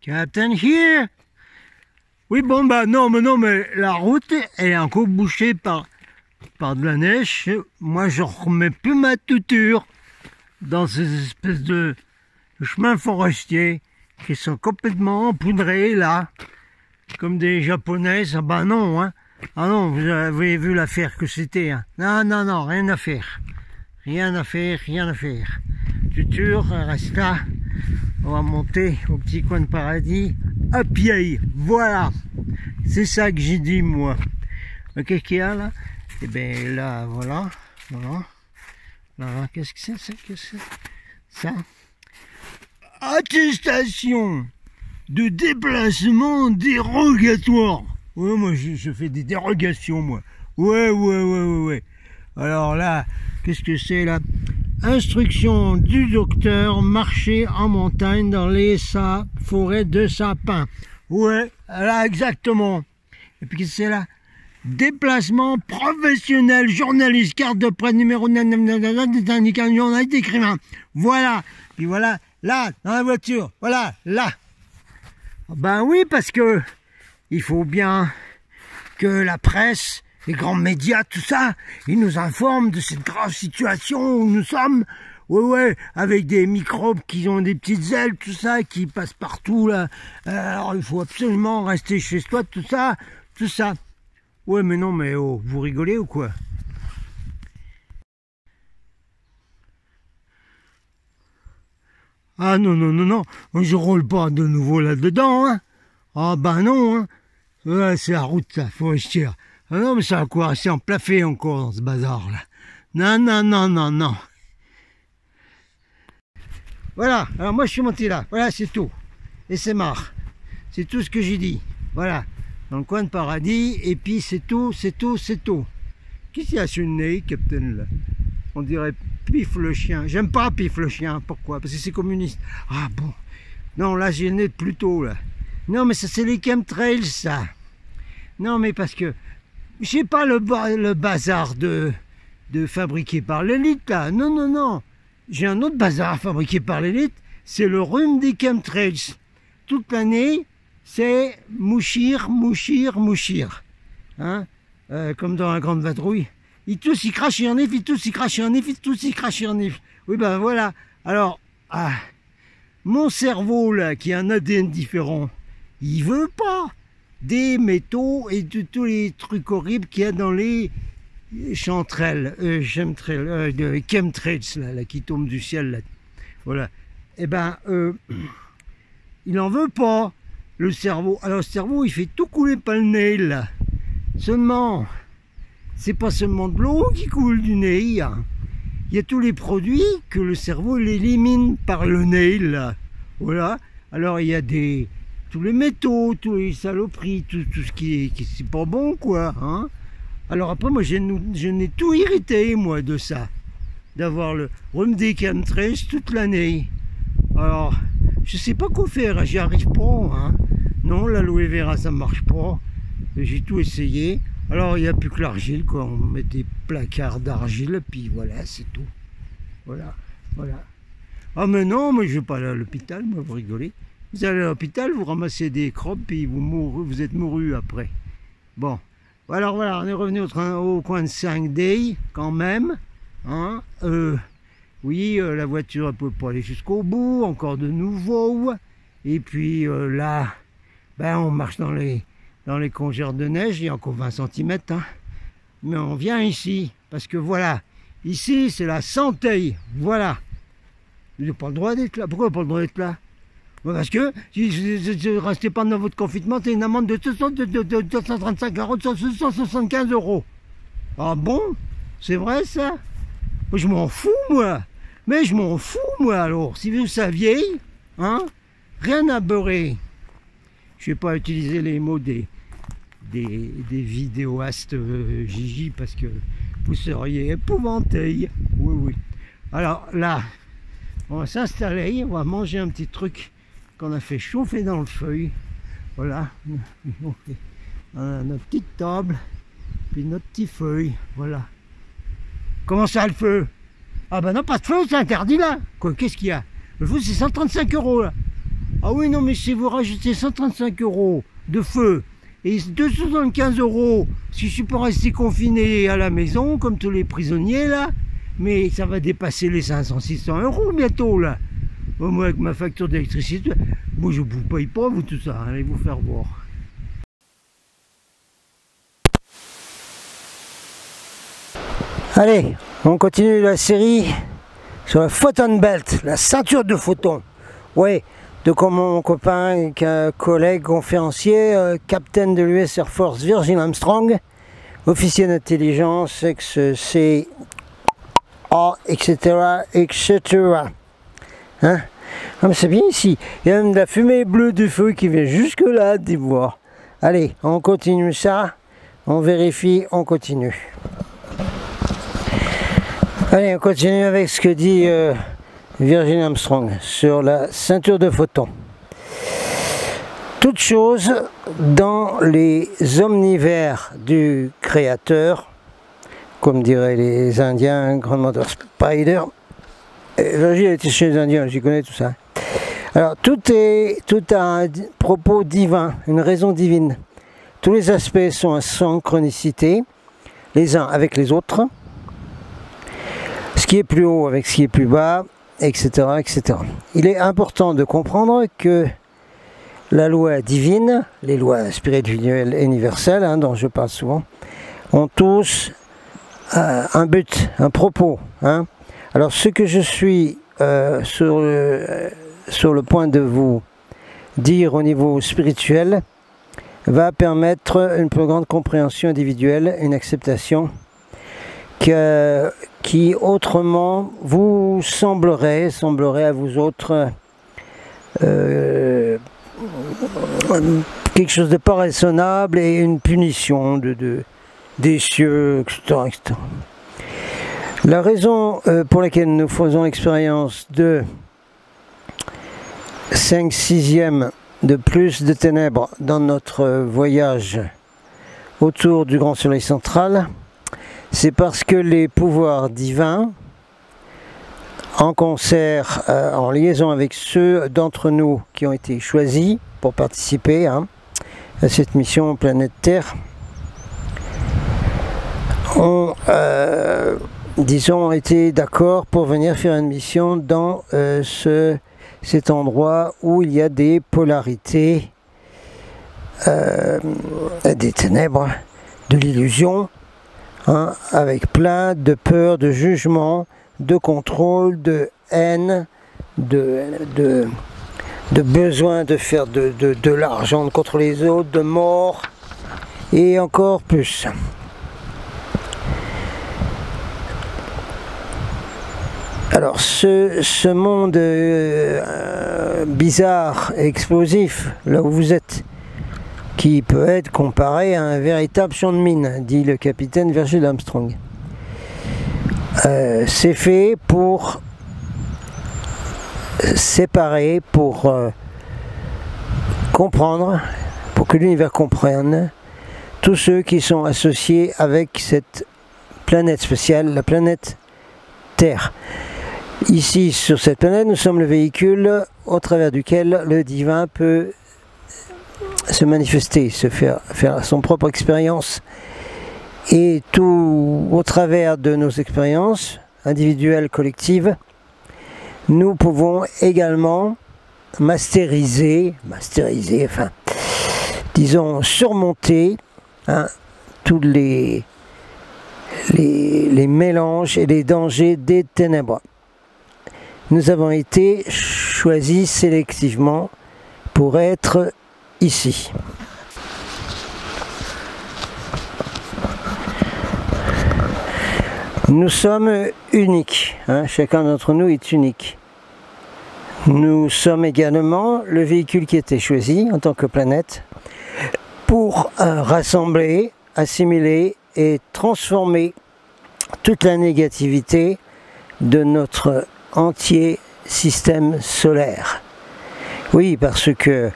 Captain here. Oui, bon, bah non, mais la route, elle est encore bouchée par de la neige. Moi, je remets plus ma tuture dans ces espèces de chemins forestiers qui sont complètement empoudrés, là, comme des Japonaises. Ah bah non, hein. Ah non, vous avez vu l'affaire que c'était, hein. Non, rien à faire. Rien à faire. Tuture, reste là. On va monter au petit coin de paradis à pied. Voilà. C'est ça que j'ai dit, moi. Qu'est-ce qu'il y a là? Eh bien là, voilà. Là, qu'est-ce que c'est ça? Attestation de déplacement dérogatoire. Ouais, moi je fais des dérogations, moi. Ouais. Alors là, qu'est-ce que c'est là? Instruction du docteur, marcher en montagne dans les forêts de sapins. Ouais, là, exactement. Et puis qu'est-ce que c'est là? Déplacement professionnel, journaliste, carte de presse, numéro d'un journaliste écrivain. Voilà. Puis voilà, là, dans la voiture. Voilà, là. Ben oui, parce que il faut bien que la presse, les grands médias, tout ça, ils nous informent de cette grave situation où nous sommes. Ouais, avec des microbes qui ont des petites ailes, tout ça, qui passent partout, là. Alors, il faut absolument rester chez soi, tout ça. Ouais, mais non, mais oh, vous rigolez ou quoi? Ah non, je roule pas de nouveau là-dedans, hein. Ah ben non, hein. Ouais, c'est la route, ça, forestière. Ah non, mais ça va quoi, c'est emplafé encore dans ce bazar-là. Non. Voilà, alors moi je suis monté là, voilà, c'est tout. Et c'est marre. C'est tout ce que j'ai dit. Voilà, dans le coin de paradis, et puis c'est tout. Qu'est-ce qu'il y a sur le nez, Captain, là? On dirait Pif le chien. J'aime pas Pif le chien, pourquoi? Parce que c'est communiste. Ah bon. Non, là j'ai le nez de Pluto, là. Non, mais ça c'est les chemtrails, ça. Non, mais parce que j'ai pas le bazar de fabriqué par l'élite, là. Non. J'ai un autre bazar fabriqué par l'élite, c'est le rhume des chemtrails. Toute l'année, c'est mouchir. Hein, comme dans la grande vadrouille. Ils tous, ils crachent en nez, Oui, ben voilà. Alors, mon cerveau, là, qui a un ADN différent, il veut pas des métaux et de tous les trucs horribles qu'il y a dans les chemtrails, là, qui tombent du ciel, là. Voilà. Eh ben, il en veut pas, le cerveau. Alors, le cerveau, il fait tout couler par le nez, là. Seulement, c'est pas seulement de l'eau qui coule du nez. Il y a tous les produits que le cerveau l'élimine par le nez, là. Voilà. Alors, il y a tous les métaux, tous les saloperies, tout ce qui c'est pas bon, quoi, hein. Alors après, moi, je n'ai tout irrité, moi, de ça. D'avoir le rhume des chemtrails toute l'année. Alors, je sais pas quoi faire, j'y arrive pas, hein. Non, l'aloe vera, ça marche pas. J'ai tout essayé. Alors, il n'y a plus que l'argile, quoi. On met des placards d'argile, puis voilà, c'est tout. Voilà. Ah, mais non, mais je vais pas aller à l'hôpital, moi, vous rigolez. Vous allez à l'hôpital, vous ramassez des crottes, puis vous êtes mouru après. Bon. Alors voilà, on est revenu au coin de 5 Day, quand même. Hein, oui, la voiture ne peut pas aller jusqu'au bout, encore de nouveau. Et puis là, ben, on marche dans les congères de neige, il y a encore 20 cm. Hein. Mais on vient ici, parce que voilà, ici c'est la santé. Voilà. Vous n'avez pas le droit d'être là. Pourquoi pas le droit d'être là? Parce que si vous ne restez pas dans votre confinement, c'est une amende de 235 € de 175 €. Ah bon? C'est vrai ça? Moi, je m'en fous, moi. Mais je m'en fous, moi, alors. Si vous saviez, hein, rien à beurrer. Je ne vais pas utiliser les mots des vidéastes Gigi parce que vous seriez épouvantés. Oui. Alors là, on va s'installer, on va manger un petit truc qu'on a fait chauffer dans le feu. Voilà. On a notre petite table, puis notre petit feu. Voilà. Comment ça, le feu? Ah ben non, pas de feu, c'est interdit là. Quoi, qu'est-ce qu'il y a? Le feu, c'est 135 € là. Ah oui, non, mais si vous rajoutez 135 € de feu et 275 € si je suis pas resté confiné à la maison, comme tous les prisonniers là, mais ça va dépasser les 500-600 € bientôt là. Moi, avec ma facture d'électricité, moi je vous paye pas, vous tout ça, allez vous faire voir. Allez, on continue la série sur la Photon Belt, la ceinture de photons. Ouais, de comme mon copain, collègue, conférencier, capitaine de l'US Air Force Virgin Armstrong, officier d'intelligence, ex-C, etc., etc. Hein? Ah, mais c'est bien ici. Il y a même de la fumée bleue de feu qui vient jusque là, d'y voir. Allez, on continue ça. On vérifie, on continue. Allez, on continue avec ce que dit Virgin Armstrong sur la ceinture de photons. Toute chose dans les omnivores du Créateur, comme diraient les Indiens, Grandmother Spider. Virgin a été chez les Indiens, j'y connais tout ça. Alors, tout a un propos divin, une raison divine. Tous les aspects sont en synchronicité, les uns avec les autres. Ce qui est plus haut avec ce qui est plus bas, etc., etc. Il est important de comprendre que la loi divine, les lois spirituelles et universelles, hein, dont je parle souvent, ont tous un but, un propos. Hein. Alors ce que je suis sur le point de vous dire au niveau spirituel va permettre une plus grande compréhension individuelle, une acceptation qui autrement vous semblerait à vous autres quelque chose de pas raisonnable et une punition des cieux, etc., etc. La raison pour laquelle nous faisons expérience de 5/6 de plus de ténèbres dans notre voyage autour du grand soleil central, c'est parce que les pouvoirs divins, en concert, en liaison avec ceux d'entre nous qui ont été choisis pour participer à cette mission Planète Terre, ont, disons, été d'accord pour venir faire une mission dans cet endroit où il y a des polarités, des ténèbres, de l'illusion, hein, avec plein de peur, de jugement, de contrôle, de haine, de besoin de faire de l'argent contre les autres, de mort, et encore plus. Alors ce monde bizarre, explosif, là où vous êtes, qui peut être comparé à un véritable champ de mine, dit le capitaine Virgin Armstrong. C'est fait pour séparer, pour comprendre, pour que l'univers comprenne tous ceux qui sont associés avec cette planète spéciale, la planète Terre. Ici, sur cette planète, nous sommes le véhicule au travers duquel le divin peut se manifester, se faire son propre expérience. Et tout au travers de nos expériences individuelles, collectives, nous pouvons également masteriser, enfin, disons, surmonter tous les mélanges et les dangers des ténèbres. Nous avons été choisis sélectivement pour être ici. Nous sommes uniques, hein, chacun d'entre nous est unique. Nous sommes également le véhicule qui a été choisi en tant que planète pour rassembler, assimiler et transformer toute la négativité de notre entier système solaire. Oui, parce que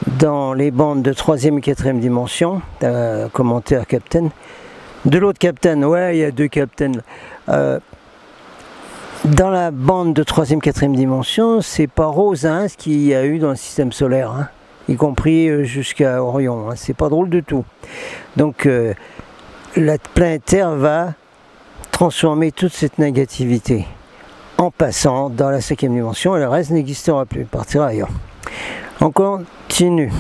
dans les bandes de 3e et 4e dimension, commentaire Captain, de l'autre Captain, ouais, il y a 2 Captains, Dans la bande de 3e, 4e dimension, c'est pas rose hein, ce qu'il y a eu dans le système solaire, hein, y compris jusqu'à Orion. Hein, c'est pas drôle du tout. Donc la planète Terre va transformer toute cette négativité en passant dans la 5e dimension et le reste n'existera plus, partira ailleurs. On continue.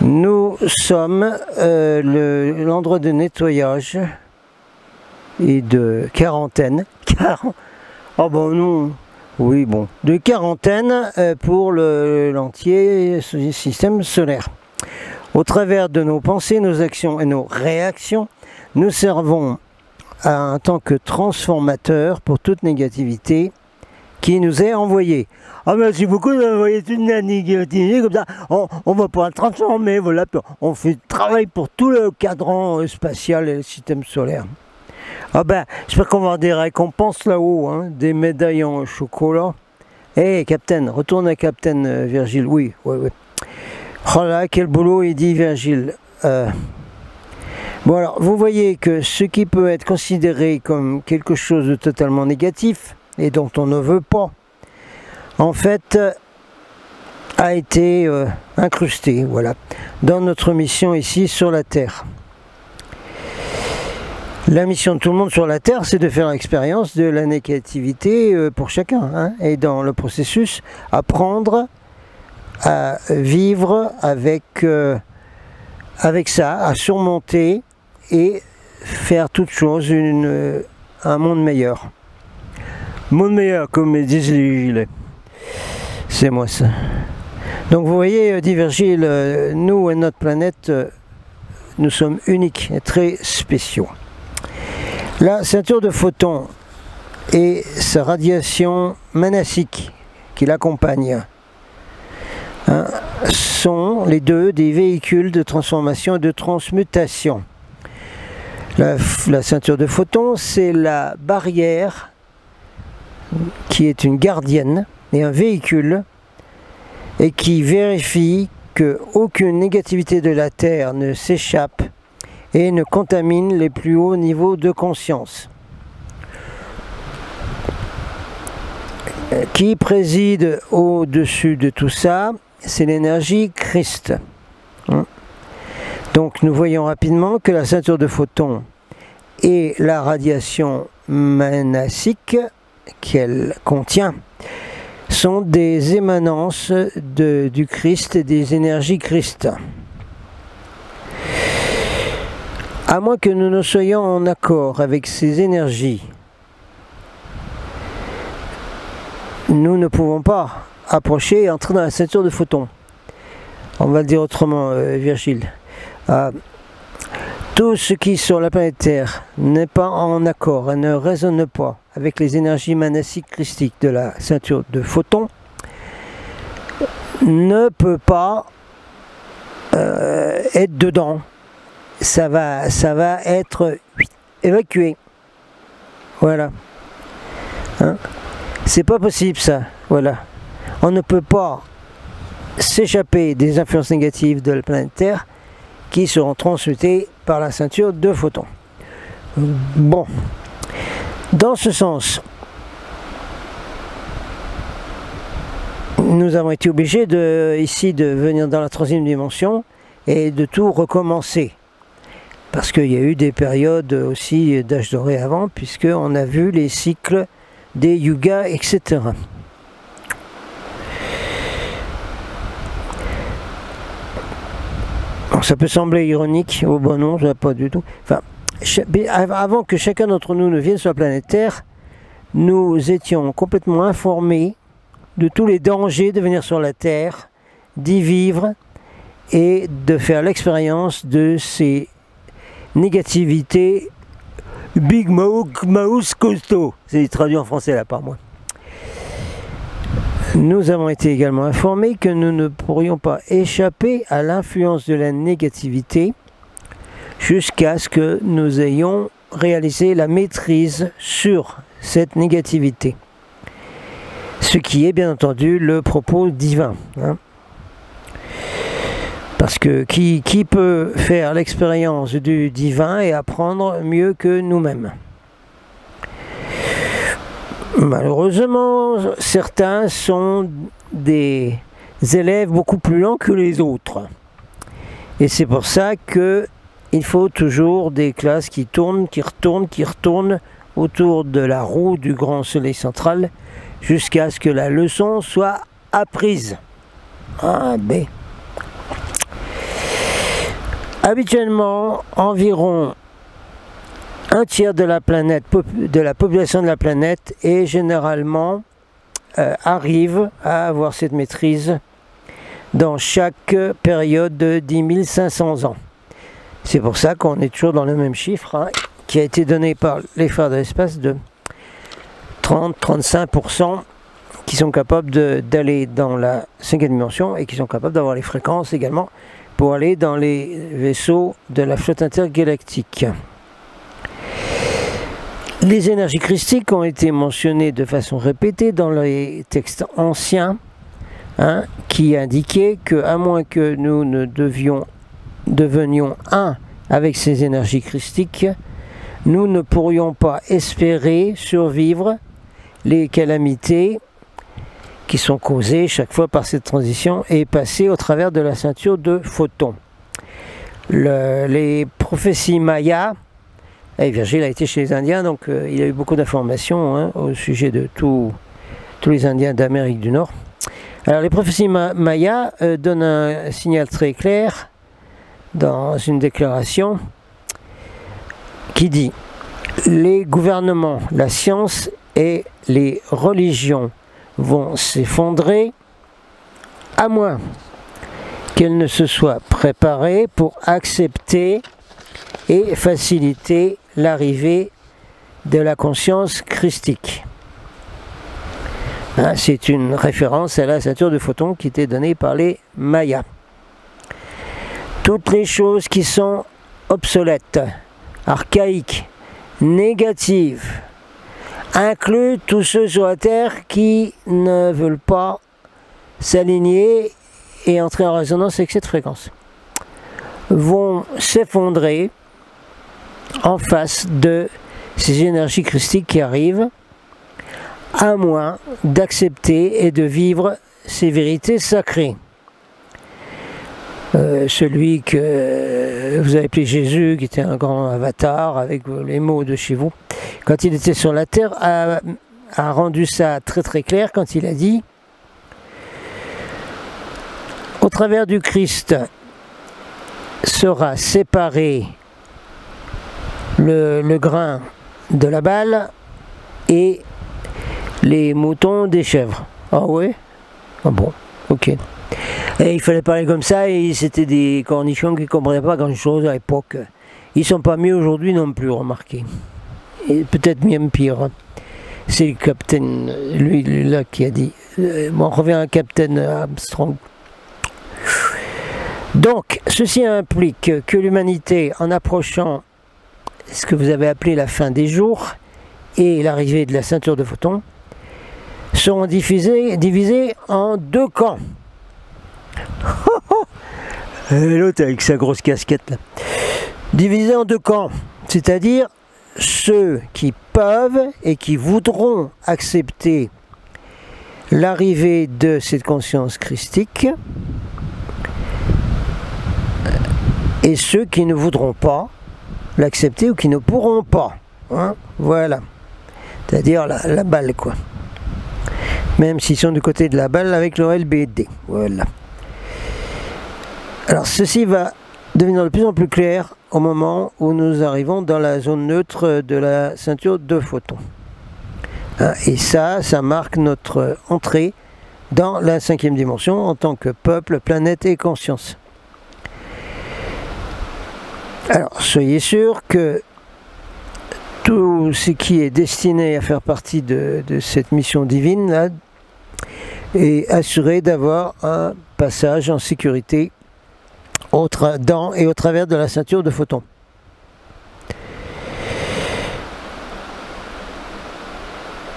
Nous sommes l'endroit de nettoyage et de quarantaine. Oh bon non, oui bon, de quarantaine pour l'entier système solaire. Au travers de nos pensées, nos actions et nos réactions, nous servons en tant que transformateur pour toute négativité qui nous est envoyée. Ah merci beaucoup d'envoyer toute la négativité, comme ça on va pouvoir transformer, voilà, on fait le travail pour tout le cadran spatial et le système solaire. Ah ben, j'espère qu'on va avoir des récompenses là-haut, hein, des médailles en chocolat. Eh, Captain, retourne à Captain Virgile, oui. Oh là, quel boulot, il dit Virgile. Bon alors, vous voyez que ce qui peut être considéré comme quelque chose de totalement négatif, et dont on ne veut pas, en fait, a été incrusté, voilà, dans notre mission ici sur la Terre. La mission de tout le monde sur la Terre, c'est de faire l'expérience de la négativité pour chacun, hein, et dans le processus, apprendre à vivre avec ça, à surmonter et faire toute chose un monde meilleur. Monde meilleur, comme disent les gilets. C'est moi ça. Donc vous voyez, dit Virgile, nous et notre planète, nous sommes uniques et très spéciaux. La ceinture de photons et sa radiation manassique qui l'accompagne, hein, sont les deux des véhicules de transformation et de transmutation. La ceinture de photons, c'est la barrière qui est une gardienne et un véhicule et qui vérifie qu'aucune négativité de la Terre ne s'échappe et ne contamine les plus hauts niveaux de conscience. Qui préside au-dessus de tout ça, c'est l'énergie Christ. Donc nous voyons rapidement que la ceinture de photons et la radiation manassique qu'elle contient sont des émanances du Christ et des énergies Christ. À moins que nous ne soyons en accord avec ces énergies, nous ne pouvons pas approcher et entrer dans la ceinture de photons. On va le dire autrement, Virgile. Tout ce qui sur la planète Terre n'est pas en accord et ne résonne pas avec les énergies manassiques christiques de la ceinture de photons ne peut pas être dedans. Ça va être évacué. Voilà. Hein? C'est pas possible ça. Voilà. On ne peut pas s'échapper des influences négatives de la planète Terre qui seront transmutées par la ceinture de photons. Bon. Dans ce sens, nous avons été obligés ici de venir dans la 3e dimension et de tout recommencer. Parce qu'il y a eu des périodes aussi d'âge doré avant, puisqu'on a vu les cycles des yugas, etc. Alors, ça peut sembler ironique, oh ben non, ça pas du tout. Enfin, avant que chacun d'entre nous ne vienne sur la planète Terre, nous étions complètement informés de tous les dangers de venir sur la Terre, d'y vivre et de faire l'expérience de ces négativités Big Mouse costaud. C'est traduit en français là par moi. Nous avons été également informés que nous ne pourrions pas échapper à l'influence de la négativité jusqu'à ce que nous ayons réalisé la maîtrise sur cette négativité. Ce qui est bien entendu le propos divin. Hein. Parce que qui peut faire l'expérience du divin et apprendre mieux que nous-mêmes? Malheureusement, certains sont des élèves beaucoup plus lents que les autres. Et c'est pour ça qu'il faut toujours des classes qui tournent, qui retournent autour de la roue du grand soleil central jusqu'à ce que la leçon soit apprise. Ah, B. Habituellement, environ un tiers de la planète, de la population de la planète, et généralement arrive à avoir cette maîtrise dans chaque période de 10 500 ans. C'est pour ça qu'on est toujours dans le même chiffre, hein, qui a été donné par les phares de l'espace de 30-35% qui sont capables d'aller dans la 5e dimension et qui sont capables d'avoir les fréquences également pour aller dans les vaisseaux de la flotte intergalactique. Les énergies christiques ont été mentionnées de façon répétée dans les textes anciens, hein, qui indiquaient qu'à moins que nous ne devenions un avec ces énergies christiques, nous ne pourrions pas espérer survivre les calamités qui sont causées chaque fois par cette transition et passer au travers de la ceinture de photons. Les prophéties mayas, et Virgile a été chez les Indiens, donc il a eu beaucoup d'informations, hein, au sujet de tous les Indiens d'Amérique du Nord. Alors les prophéties mayas donnent un signal très clair dans une déclaration qui dit: les gouvernements, la science et les religions vont s'effondrer à moins qu'elles ne se soient préparées pour accepter et faciliter l'arrivée de la conscience christique. Hein, c'est une référence à la ceinture de photons qui était donnée par les Mayas. Toutes les choses qui sont obsolètes, archaïques, négatives, incluent tous ceux sur la Terre qui ne veulent pas s'aligner et entrer en résonance avec cette fréquence, vont s'effondrer en face de ces énergies christiques qui arrivent, à moins d'accepter et de vivre ces vérités sacrées. Celui que vous avez appelé Jésus, qui était un grand avatar avec les mots de chez vous, quand il était sur la terre, a rendu ça très très clair quand il a dit: au travers du Christ sera séparé le grain de la balle et les moutons des chèvres. Ah ouais? Ah bon, ok. Et il fallait parler comme ça, et c'était des cornichons qui ne comprenaient pas grand chose à l'époque. Ils sont pas mieux aujourd'hui non plus, remarquez. Et peut-être même pire. C'est le capitaine, lui là, qui a dit. Bon, on revient à Capitaine Armstrong. Donc, ceci implique que l'humanité, en approchant ce que vous avez appelé la fin des jours et l'arrivée de la ceinture de photons, seront divisés en deux camps. L'autre avec sa grosse casquette là. Divisés en deux camps, c'est-à-dire ceux qui peuvent et qui voudront accepter l'arrivée de cette conscience christique, et ceux qui ne voudront pas l'accepter ou qui ne pourront pas. Hein, voilà. C'est-à-dire la balle, quoi. Même s'ils sont du côté de la balle avec le LBD. Voilà. Alors ceci va devenir de plus en plus clair au moment où nous arrivons dans la zone neutre de la ceinture de photons. Hein, et ça marque notre entrée dans la 5e dimension en tant que peuple, planète et conscience. Alors soyez sûr que tout ce qui est destiné à faire partie de cette mission divine là est assuré d'avoir un passage en sécurité dans et au travers de la ceinture de photons.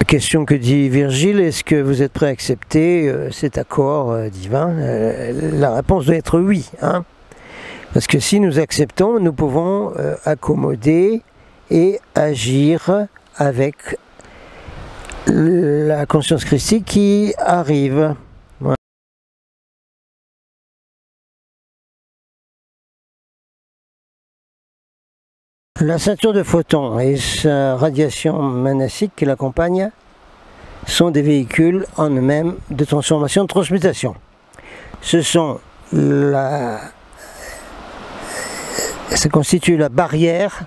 Question que dit Virgile: est-ce que vous êtes prêt à accepter cet accord divin? La réponse doit être oui, hein, parce que si nous acceptons, nous pouvons accommoder et agir avec la conscience christique qui arrive. Voilà. La ceinture de photons et sa radiation manassique qui l'accompagne sont des véhicules en eux-mêmes de transformation, de transmutation. Ce sont ça constitue la barrière,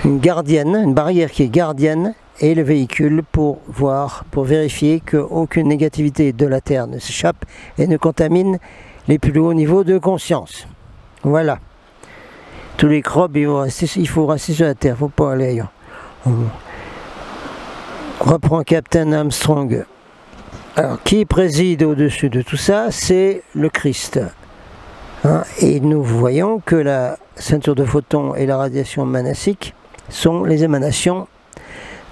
une barrière qui est gardienne, et le véhicule pour vérifier qu'aucune négativité de la Terre ne s'échappe et ne contamine les plus hauts niveaux de conscience. Voilà. Tous les crobes, il faut rester sur la Terre, il ne faut pas aller ailleurs. On reprend Captain Armstrong. Alors, qui préside au-dessus de tout ça? C'est le Christ. Et nous voyons que la ceinture de photons et la radiation manassique sont les émanations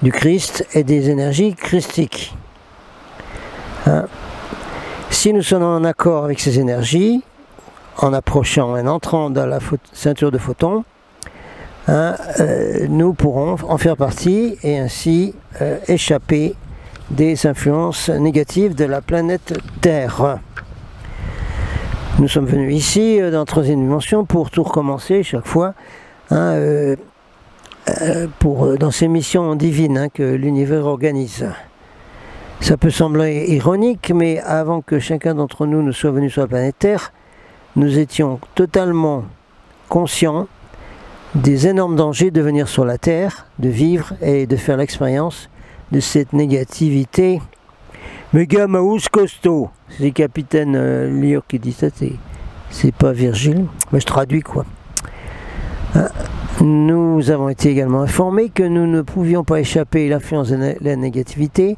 du Christ et des énergies christiques. Si nous sommes en accord avec ces énergies, en approchant et en entrant dans la ceinture de photons, nous pourrons en faire partie et ainsi échapper des influences négatives de la planète Terre. Nous sommes venus ici dans la troisième dimension pour tout recommencer chaque fois, dans ces missions divines que l'univers organise. Ça peut sembler ironique, mais avant que chacun d'entre nous ne soit venu sur la planète Terre, nous étions totalement conscients des énormes dangers de venir sur la Terre, de vivre et de faire l'expérience de cette négativité. Méga Maus costaud, c'est le capitaine Lyre qui dit ça, c'est pas Virgile, mais je traduis quoi. Nous avons été également informés que nous ne pouvions pas échapper à l'influence de la négativité,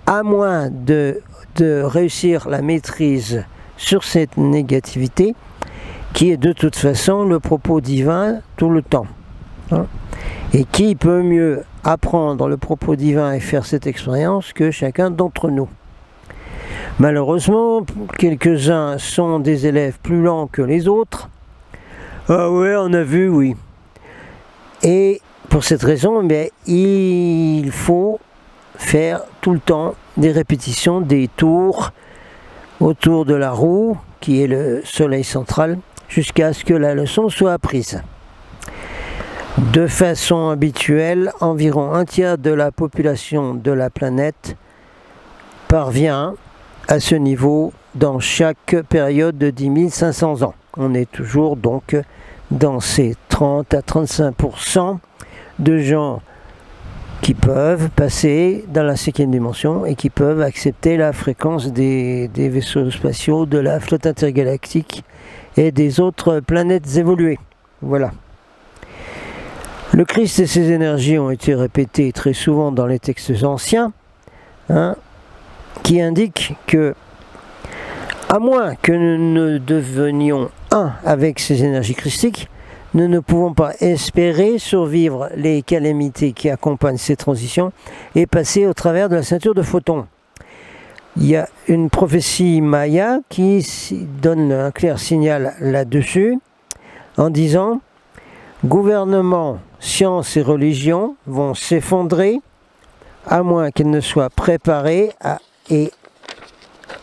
à moins de réussir la maîtrise sur cette négativité, qui est de toute façon le propos divin tout le temps. Et qui peut mieux apprendre le propos divin et faire cette expérience que chacun d'entre nous. Malheureusement, quelques-uns sont des élèves plus lents que les autres. Ah ouais, on a vu, oui. Et pour cette raison, il faut faire tout le temps des répétitions, des tours autour de la roue, qui est le soleil central, jusqu'à ce que la leçon soit apprise. De façon habituelle, environ un tiers de la population de la planète parvient à ce niveau dans chaque période de 10 500 ans. On est toujours donc dans ces 30 à 35% de gens qui peuvent passer dans la 5e dimension et qui peuvent accepter la fréquence des vaisseaux spatiaux, de la flotte intergalactique et des autres planètes évoluées. Voilà. Le Christ et ses énergies ont été répétés très souvent dans les textes anciens, qui indiquent que, à moins que nous ne devenions un avec ces énergies christiques, nous ne pouvons pas espérer survivre les calamités qui accompagnent ces transitions et passer au travers de la ceinture de photons. Il y a une prophétie maya qui donne un clair signal là-dessus, en disant « Gouvernement, science et religion vont s'effondrer, à moins qu'ils ne soient préparés à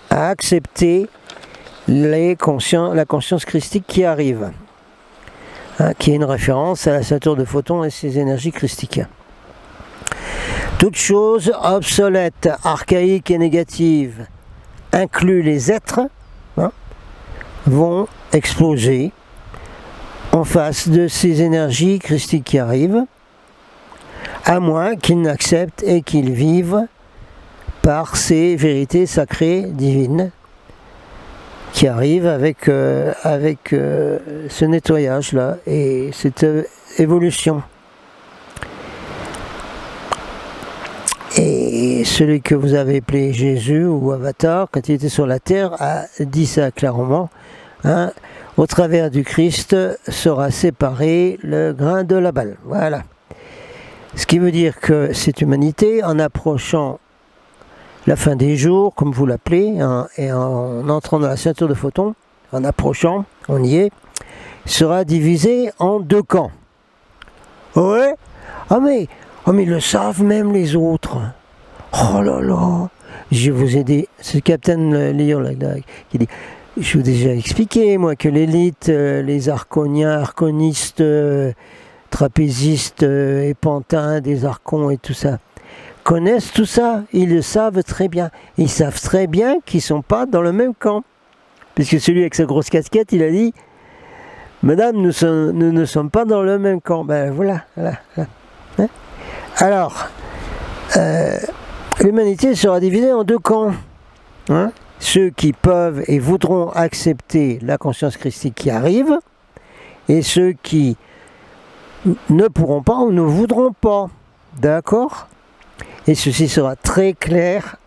accepter la conscience christique qui arrive. » Qui est une référence à la ceinture de photons et ses énergies christiques. Toute chose obsolète, archaïque et négative, inclus les êtres, vont exploser en face de ces énergies christiques qui arrivent, à moins qu'ils n'acceptent et qu'ils vivent par ces vérités sacrées divines qui arrive avec ce nettoyage-là et cette évolution. Et celui que vous avez appelé Jésus ou Avatar, quand il était sur la terre, a dit ça clairement. Au travers du Christ sera séparé le grain de la balle. Voilà. Ce qui veut dire que cette humanité, en approchant la fin des jours, comme vous l'appelez, et en entrant dans la ceinture de photons, en approchant, on y est, sera divisée en deux camps. Ouais. Ah mais ils le savent même les autres. Oh là là, je vous ai dit, c'est le Captain Lyon là, qui dit, je vous ai déjà expliqué, moi, que l'élite, les archoniens, archonistes, trapézistes, épantins, des archons et tout ça, connaissent tout ça, ils le savent très bien. Ils savent très bien qu'ils ne sont pas dans le même camp. Puisque celui avec sa grosse casquette, il a dit, Madame, nous ne sommes pas dans le même camp. Ben voilà. Hein? Alors, l'humanité sera divisée en deux camps. Hein? Ceux qui peuvent et voudront accepter la conscience christique qui arrive, et ceux qui ne pourront pas ou ne voudront pas. D'accord? Et ceci sera très clair,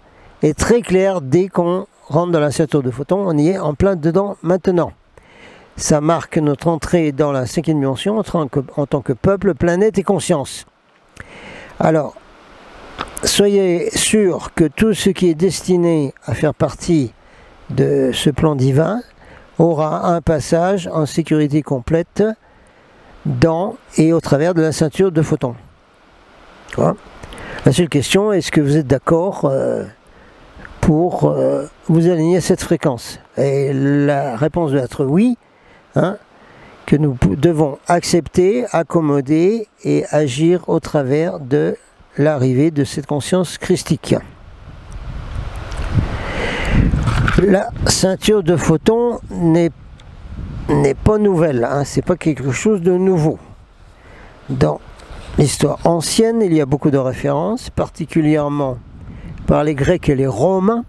et très clair dès qu'on rentre dans la ceinture de photons. On y est en plein dedans maintenant. Ça marque notre entrée dans la 5e dimension en tant que peuple, planète et conscience. Alors, soyez sûrs que tout ce qui est destiné à faire partie de ce plan divin aura un passage en sécurité complète dans et au travers de la ceinture de photons. Voilà. La seule question, est-ce que vous êtes d'accord pour vous aligner à cette fréquence? Et la réponse doit être oui, hein, que nous devons accepter, accommoder et agir au travers de l'arrivée de cette conscience christique. La ceinture de photons n'est pas nouvelle, hein, c'est pas quelque chose de nouveau. Dans l'histoire ancienne, il y a beaucoup de références, particulièrement par les Grecs et les Romains,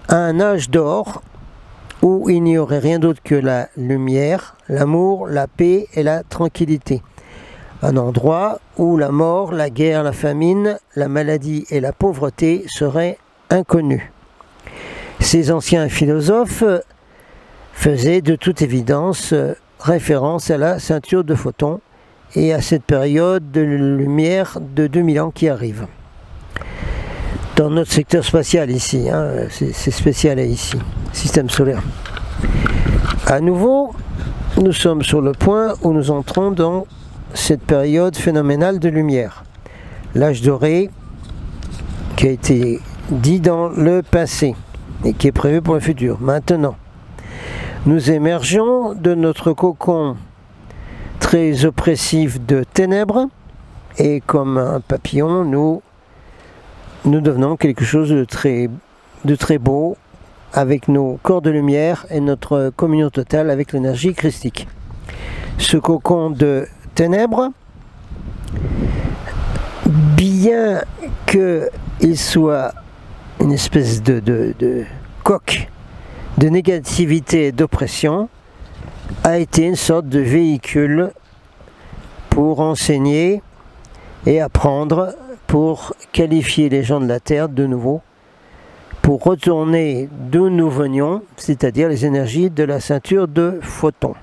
à un âge d'or où il n'y aurait rien d'autre que la lumière, l'amour, la paix et la tranquillité. Un endroit où la mort, la guerre, la famine, la maladie et la pauvreté seraient inconnus. Ces anciens philosophes faisaient de toute évidence référence à la ceinture de photons et à cette période de lumière de 2000 ans qui arrive. Dans notre secteur spatial ici, hein, c'est spécial ici, système solaire. À nouveau, nous sommes sur le point où nous entrons dans cette période phénoménale de lumière. L'âge doré qui a été dit dans le passé et qui est prévu pour le futur. Maintenant, nous émergeons de notre cocon très oppressif de ténèbres et comme un papillon, nous devenons quelque chose de très beau avec nos corps de lumière et notre communion totale avec l'énergie christique. Ce cocon de ténèbres, bien qu'il soit une espèce de coque de négativité et d'oppression, a été une sorte de véhicule pour enseigner et apprendre, pour qualifier les gens de la Terre de nouveau, pour retourner d'où nous venions, c'est-à-dire les énergies de la ceinture de photons.